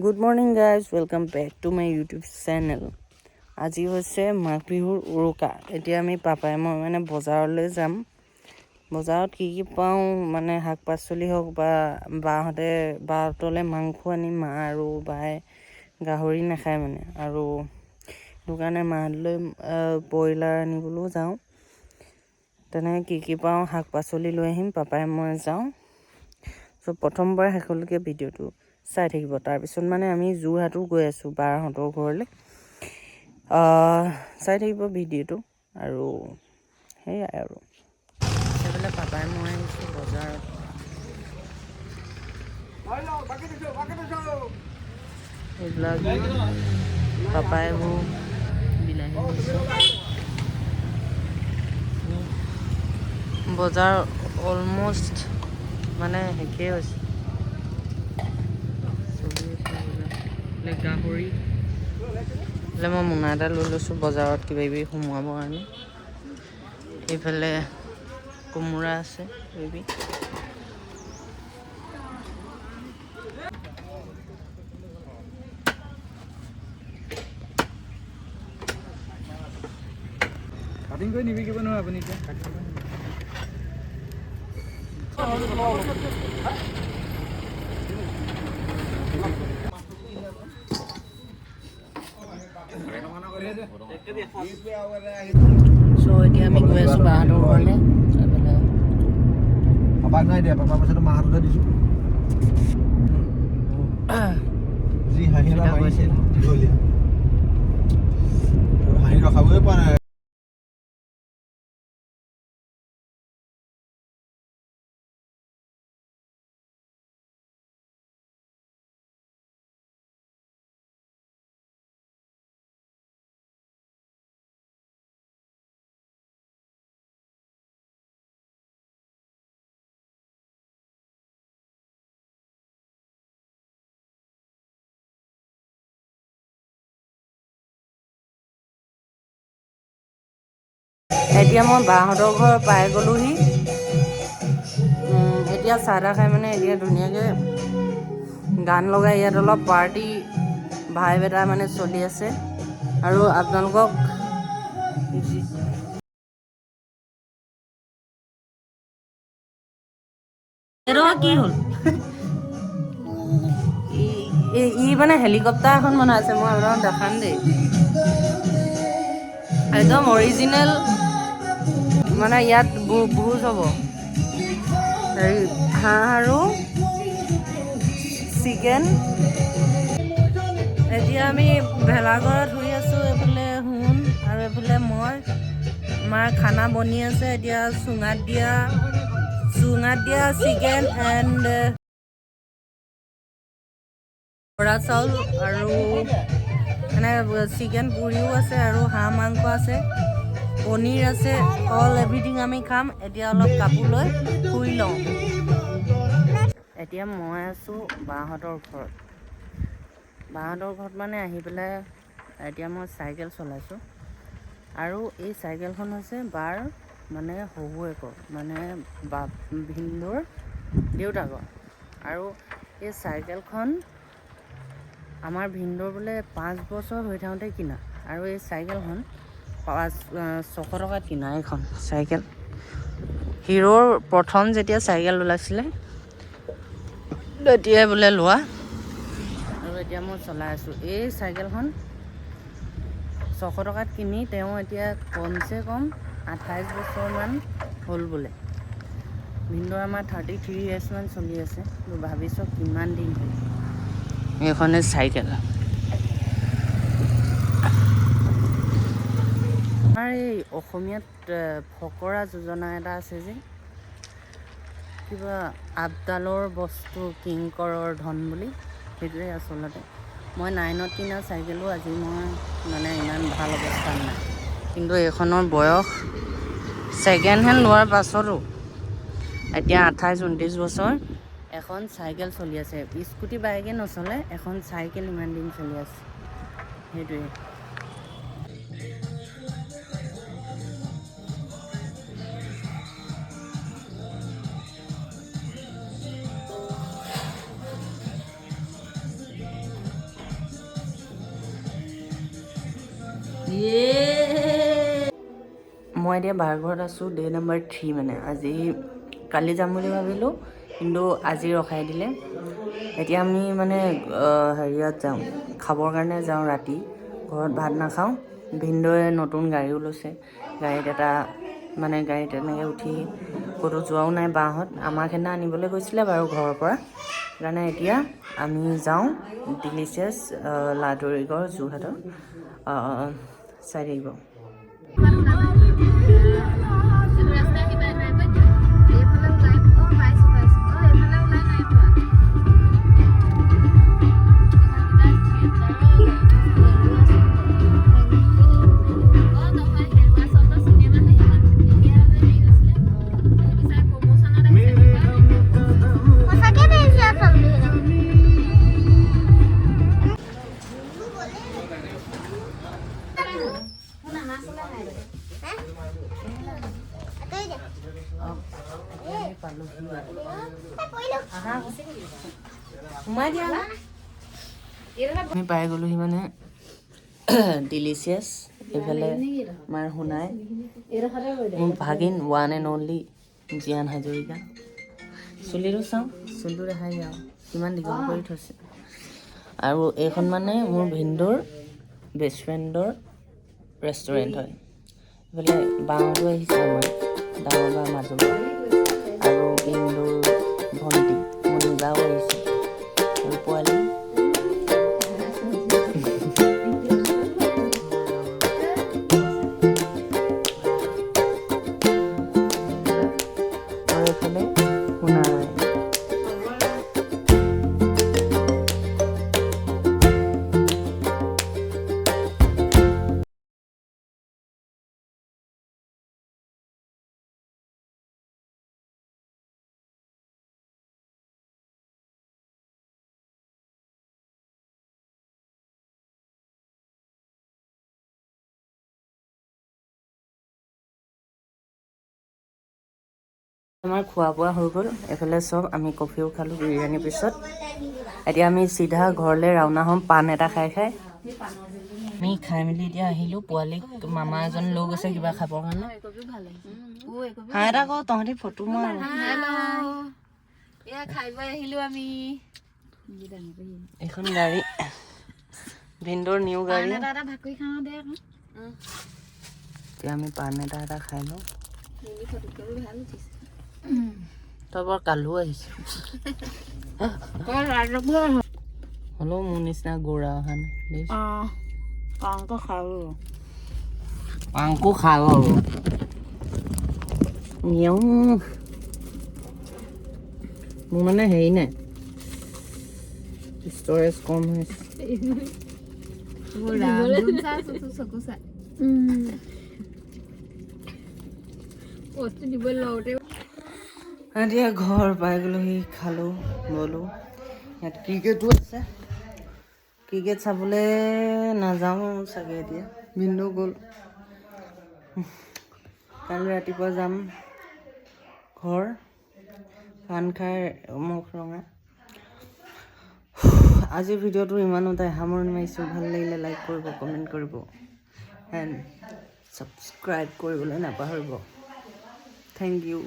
Good morning guys, welcome back to my YouTube channel. আজি হৈছে মাঘ বিহুৰ উৰুকা। এতিয়া আমি পাপাই মই বজাৰলৈ যাম। বজাৰত কি কি পাওঁ শাক পাচলি হওক বা বাহঁতলে মাংস আনি মা আৰু বাই গাহৰি নাখায় আৰু সেইটো কাৰণে মাহঁতলৈ ব্ৰইলাৰ আনিবলৈও যাওঁ। তেনেকৈ কি পাওঁ শাক পাচলি লৈ আহিম, পাপাই মই যাওঁ। চ' প্ৰথমবাৰ শেষলৈকে ভিডিঅ'টো চাই থাকিব। তাৰপিছত আমি যোৰহাটো গৈ আছোঁ বাহঁতৰ ঘৰলৈ। চাই থাকিব ভিডিঅ'টো আৰু সেয়াই আৰু সেইফালে পাপাই মই আহিছোঁ বজাৰত। এইবিলাক পাপাই এইবোৰ বিলাহী বজাৰ অলমষ্ট শেষেই হৈছে। গাহৰি মই মোনা এটা লৈ লৈছোঁ বজাৰত কিবা কিবি সোমোৱাবৰ কাৰণে। এইফালে কোমোৰা আছে কিবি। কাটিং কৰি নিবিকিব নহয় আপুনি এতিয়া। এতিয়া আমি গৈ আছোঁ বাহঁতৰ ঘৰলৈ। পাপাক নাই দিয়া, পাপা পইচাটো মাহঁততে দিছোঁ। যি হাঁহি এটা মাৰিছে দীঘলীয়া, হাঁহি ৰখাবই পৰা নাই। এতিয়া মই বাহঁতৰ ঘৰ পাই গ'লোহি। এতিয়া চাহ তাহ খাই এতিয়া ধুনীয়াকৈ গান লগাই ইয়াত অলপ পাৰ্টি ভাইব এটা চলি আছে। আৰু আপোনালোকক কি হ'ল ই হেলিকপ্টাৰ এখন বনাইছে, মই আপোনাক দেখাম দেই। একদম অৰিজিনেল ইয়াত ভোজ হ'ব। হেৰি হাঁহ আৰু চিকেন। এতিয়া আমি ভেলাঘৰত শুই আছোঁ। এইফালে সোণ আৰু এইফালে মই। আমাৰ খানা বনি আছে এতিয়া। চুঙাত দিয়া চিকেন এণ্ড বৰা চাউল আৰু চিকেন পুৰিও আছে আৰু হাঁহ মাংস আছে, পনীৰ আছে। অল এভৰিথিং আমি খাম। এতিয়া অলপ কাপোৰ লৈ শুই লওঁ। এতিয়া মই আছোঁ বাহঁতৰ ঘৰত। আহি পেলাই এতিয়া মই চাইকেল চলাইছোঁ। আৰু এই চাইকেলখন হৈছে বাৰ শহুৱেকৰ ভিনদেউৰ দেউতাকৰ। আৰু এই চাইকেলখন আমাৰ ভিনদেউৰ বোলে 5 বছৰ হৈ থাকোঁতে কিনা। আৰু এই চাইকেলখন 600 টকাত কিনা। এইখন চাইকেল হিৰোৰ প্ৰথম যেতিয়া চাইকেল ওলাইছিলে তেতিয়াই বোলে লোৱা। আৰু এতিয়া মই চলাই আছোঁ এই চাইকেলখন। 600 টকাত কিনি তেওঁ এতিয়া কমচে কম 28 বছৰমান হ'ল বোলে। ভিনদেউৰ আমাৰ 33 ইয়াৰ্ছমান চলি আছে। ভাবি চাওক কিমান দিন হ'ল। এইখনে চাইকেল। আমাৰ এই অসমীয়াত ফকৰা যোজনা এটা আছে যে, কিবা আপডালৰ বস্তু কিংকৰৰ ধন বুলি। সেইটোৱে আচলতে মই 9ত কিনা চাইকেলো আজি মই ইমান ভাল অৱস্থাত নাই। কিন্তু এইখনৰ বয়স ছেকেণ্ড হেণ্ড লোৱাৰ পাছতো এতিয়া 28-29 বছৰ এখন চাইকেল চলি আছে। স্কুটি বাইকে নচলে, এখন চাইকেল ইমান দিন চলি আছে। সেইটোৱে। মই এতিয়া বাৰ ঘৰত আছোঁ, ডে নম্বৰ 3 মানে। আজি কালি যাম বুলি ভাবিলোঁ, কিন্তু আজি ৰখাই দিলে। এতিয়া আমি মানে হেৰিয়াত যাওঁ, খাবৰ কাৰণে যাওঁ ৰাতি। ঘৰত ভাত নাখাওঁ। ভিনদেউৱে নতুন গাড়ীও লৈছে। গাড়ীত এনেকৈ উঠি ক'তো যোৱাও নাই বাহঁত। আমাক সেইদিনা আনিবলৈ গৈছিলে বাৰু ঘৰৰ পৰা। সেইকাৰণে এতিয়া আমি যাওঁ ডিলিচিয়াছ লাডুৰিগড় যোৰহাটৰ চাই থাকিব। আমি পাই গ'লোহি মানে ডিলিচিয়াছ। এইফালে আমাৰ শুনাই মোৰ ভাগিন ওৱান এণ্ড অনলি জীয়ান হাজৰিকা। চুলিটো চাওঁ, চুলিটো দেখাই যাওঁ কিমান দীঘল কৰি থৈছে। আৰু এইখন মানে মোৰ ভিনদেউৰ বেষ্ট ফ্ৰেণ্ডৰ ৰেষ্টুৰেণ্ট হয়। এইফালে বাহঁতো আহিছে, আমাৰ ডাঙৰ বা মাজু বা আৰু ভিনদেউৰ ভণ্টি মনিবাও আহিছে আৰু পোৱালি। আৰু এইফালে শুনাই। আমাৰ খোৱা বোৱা হৈ গ'ল। এইফালে চব আমি কফিও খালোঁ বিৰিয়ানীৰ পিছত। এতিয়া আমি চিধা ঘৰলৈ ৰাওনা হ'ম পাণ এটা খাই খাই। আমি খাই মেলি এতিয়া আহিলোঁ। পোৱালীক মামা এজন লৈ গৈছে কিবা খাবৰ কাৰণে। হাঁহ এটা কওঁ, তহঁতি ফটো মাৰ। এইখন গাড়ী ভিনদেউৰ নিউ গাড়ী। এতিয়া আমি পাণ এটা খাই লওঁ। তই বৰ কালো আহিছে। হ'লেও মোৰ নিচিনা গৌৰা অহা নাই। পাংকো খাব মোৰ মানে হেৰি নাই, ষ্টৰেজ কম হৈছে। এতিয়া ঘৰ পাই গ'লোহি, খালোঁ গ'লোঁ। ইয়াত ক্ৰিকেটো আছে। ক্ৰিকেট চাবলৈ নাযাওঁ চাগে এতিয়া, ভিনদেউ গ'ল। কালি ৰাতিপুৱা যাম ঘৰ, পাণ খাই মুখ ৰঙা। আজিৰ ভিডিঅ'টো ইমানতে সামৰণি মাৰিছোঁ। ভাল লাগিলে লাইক কৰিব, কমেণ্ট কৰিব এণ্ড ছাবস্ক্ৰাইব কৰিবলৈ নাপাহৰিব। Thank U.